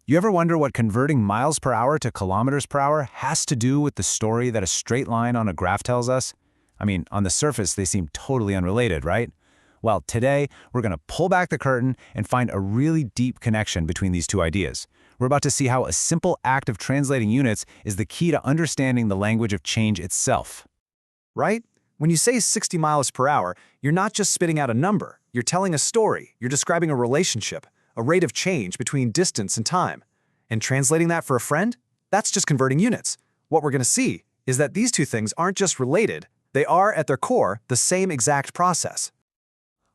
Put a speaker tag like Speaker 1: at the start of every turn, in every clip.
Speaker 1: You ever wonder what converting miles per hour to kilometers per hour has to do with the story that a straight line on a graph tells us? I mean, on the surface, they seem totally unrelated, right? Well, today, we're going to pull back the curtain and find a really deep connection between these two ideas. We're about to see how a simple act of translating units is the key to understanding the language of change itself.
Speaker 2: Right? When you say 60 miles per hour, you're not just spitting out a number. You're telling a story. You're describing a relationship, a rate of change between distance and time. And translating that for a friend? That's just converting units. What we're going to see is that these two things aren't just related. They are, at their core, the same exact process.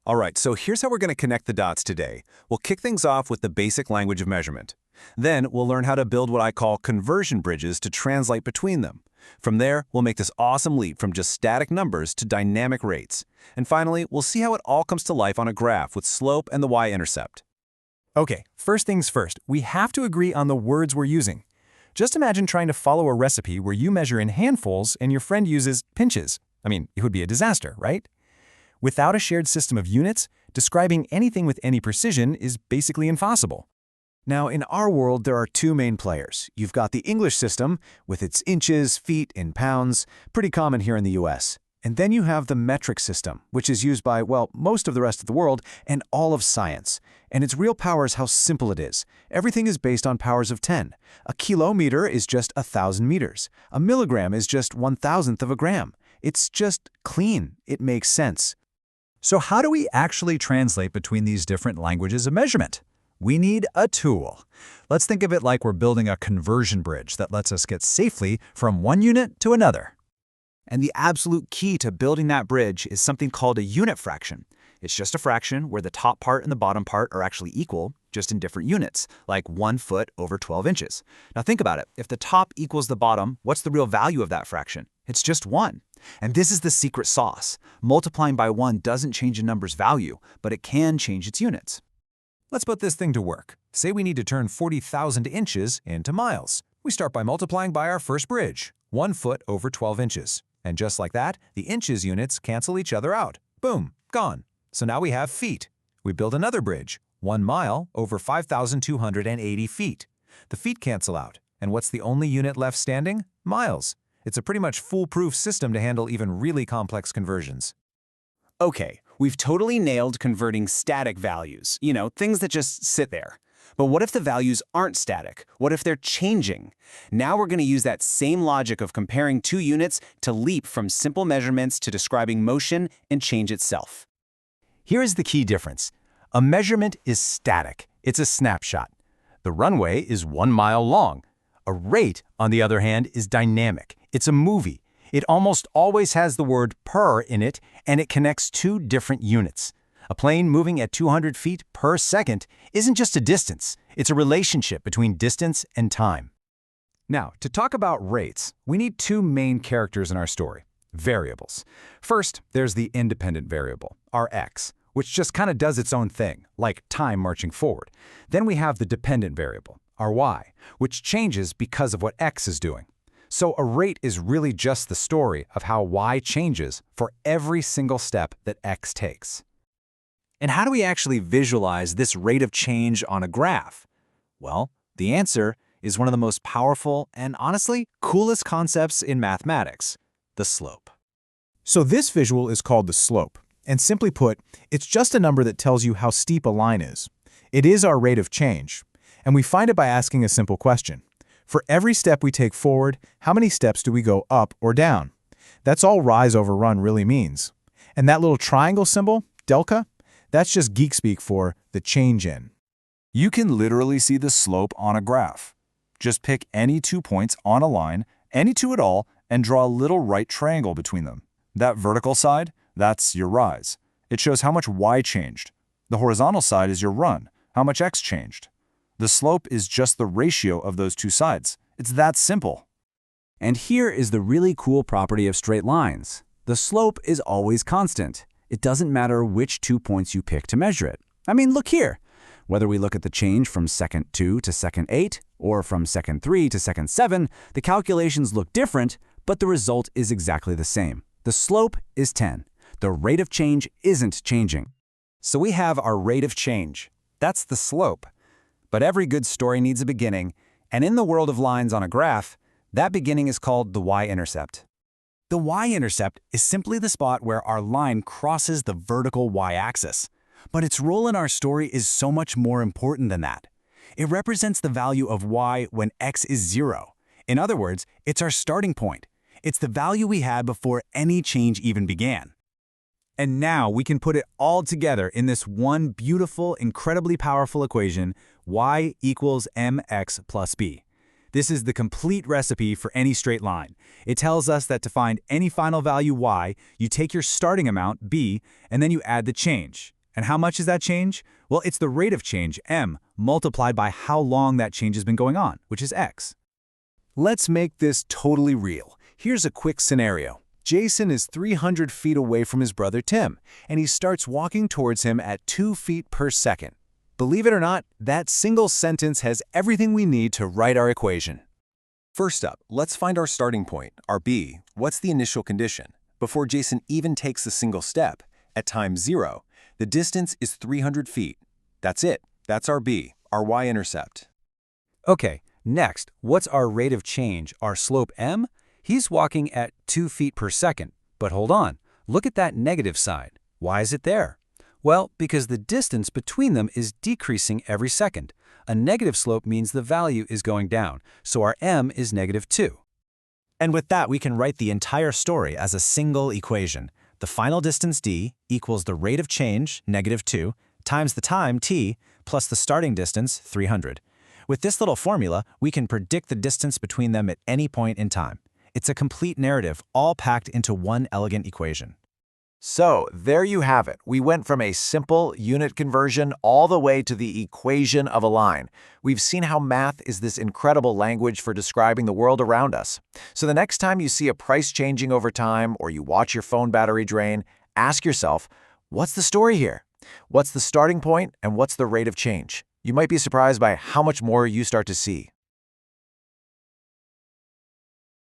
Speaker 3: All right, so here's how we're going to connect the dots today. We'll kick things off with the basic language of measurement. Then we'll learn how to build what I call conversion bridges to translate between them. From there, we'll make this awesome leap from just static numbers to dynamic rates. And finally, we'll see how it all comes to life on a graph with slope and the y-intercept.
Speaker 4: Okay, first things first, we have to agree on the words we're using. Just imagine trying to follow a recipe where you measure in handfuls and your friend uses pinches. I mean, it would be a disaster, right? Without a shared system of units, describing anything with any precision is basically impossible.
Speaker 1: Now, in our world, there are two main players. You've got the English system, with its inches, feet, and pounds, pretty common here in the US. And then you have the metric system, which is used by, well, most of the rest of the world and all of science. And its real power is how simple it is. Everything is based on powers of 10. A kilometer is just 1,000 meters. A milligram is just 1,000th of a gram. It's just clean. It makes sense.
Speaker 5: So how do we actually translate between these different languages of measurement? We need a tool. Let's think of it like we're building a conversion bridge that lets us get safely from one unit to another.
Speaker 2: And the absolute key to building that bridge is something called a unit fraction. It's just a fraction where the top part and the bottom part are actually equal, just in different units, like 1 foot over 12 inches. Now think about it. If the top equals the bottom, what's the real value of that fraction? It's just 1. And this is the secret sauce. Multiplying by 1 doesn't change a number's value, but it can change its units.
Speaker 4: Let's put this thing to work. Say we need to turn 40,000 inches into miles. We start by multiplying by our first bridge, 1 foot over 12 inches. And just like that, the inches units cancel each other out. Boom, gone. So now we have feet. We build another bridge, 1 mile over 5,280 feet. The feet cancel out. And what's the only unit left standing? Miles. It's a pretty much foolproof system to handle even really complex conversions.
Speaker 6: Okay, we've totally nailed converting static values, things that just sit there. But what if the values aren't static? What if they're changing? Now we're going to use that same logic of comparing two units to leap from simple measurements to describing motion and change itself.
Speaker 4: Here is the key difference. A measurement is static. It's a snapshot. The runway is 1 mile long. A rate, on the other hand, is dynamic. It's a movie. It almost always has the word per in it, and it connects two different units. A plane moving at 200 feet per second isn't just a distance. It's a relationship between distance and time. Now, to talk about rates, we need two main characters in our story, variables. First, there's the independent variable, our x, which just kind of does its own thing, like time marching forward. Then we have the dependent variable, our y, which changes because of what x is doing. So a rate is really just the story of how y changes for every single step that x takes.
Speaker 2: And how do we actually visualize this rate of change on a graph? Well, the answer is one of the most powerful and honestly coolest concepts in mathematics, the slope.
Speaker 7: So this visual is called the slope. And simply put, it's just a number that tells you how steep a line is. It is our rate of change. And we find it by asking a simple question. For every step we take forward, how many steps do we go up or down? That's all rise over run really means. And that little triangle symbol, delta, that's just geek speak for the change in.
Speaker 3: You can literally see the slope on a graph. Just pick any 2 points on a line, any two at all, and draw a little right triangle between them. That vertical side, that's your rise. It shows how much y changed. The horizontal side is your run, how much x changed. The slope is just the ratio of those two sides. It's that simple.
Speaker 6: And here is the really cool property of straight lines. The slope is always constant. It doesn't matter which 2 points you pick to measure it. I mean, look here. Whether we look at the change from second 2 to second 8, or from second 3 to second 7, the calculations look different, but the result is exactly the same. The slope is 10. The rate of change isn't changing.
Speaker 2: So we have our rate of change. That's the slope.
Speaker 6: But every good story needs a beginning, and in the world of lines on a graph, that beginning is called the y-intercept. The y-intercept is simply the spot where our line crosses the vertical y-axis. But its role in our story is so much more important than that. It represents the value of y when x is 0. In other words, it's our starting point. It's the value we had before any change even began. And now we can put it all together in this one beautiful, incredibly powerful equation, y equals mx plus b. This is the complete recipe for any straight line. It tells us that to find any final value y, you take your starting amount, b, and then you add the change. And how much is that change? Well, it's the rate of change, m, multiplied by how long that change has been going on, which is x.
Speaker 1: Let's make this totally real. Here's a quick scenario. Jason is 300 feet away from his brother Tim, and he starts walking towards him at 2 feet per second. Believe it or not, that single sentence has everything we need to write our equation.
Speaker 8: First up, let's find our starting point, our b. What's the initial condition? Before Jason even takes the single step, at time 0, the distance is 300 feet. That's it. That's our b, our y-intercept.
Speaker 6: Okay, next, what's our rate of change, our slope m? He's walking at 2 feet per second. But hold on, look at that negative side. Why is it there? Well, because the distance between them is decreasing every second. A negative slope means the value is going down, so our m is -2.
Speaker 2: And with that, we can write the entire story as a single equation. The final distance d equals the rate of change, -2, times the time t, plus the starting distance, 300. With this little formula, we can predict the distance between them at any point in time. It's a complete narrative, all packed into one elegant equation.
Speaker 1: So, there you have it. We went from a simple unit conversion all the way to the equation of a line. We've seen how math is this incredible language for describing the world around us. So the next time you see a price changing over time or you watch your phone battery drain, ask yourself, what's the story here? What's the starting point and what's the rate of change? You might be surprised by how much more you start to see.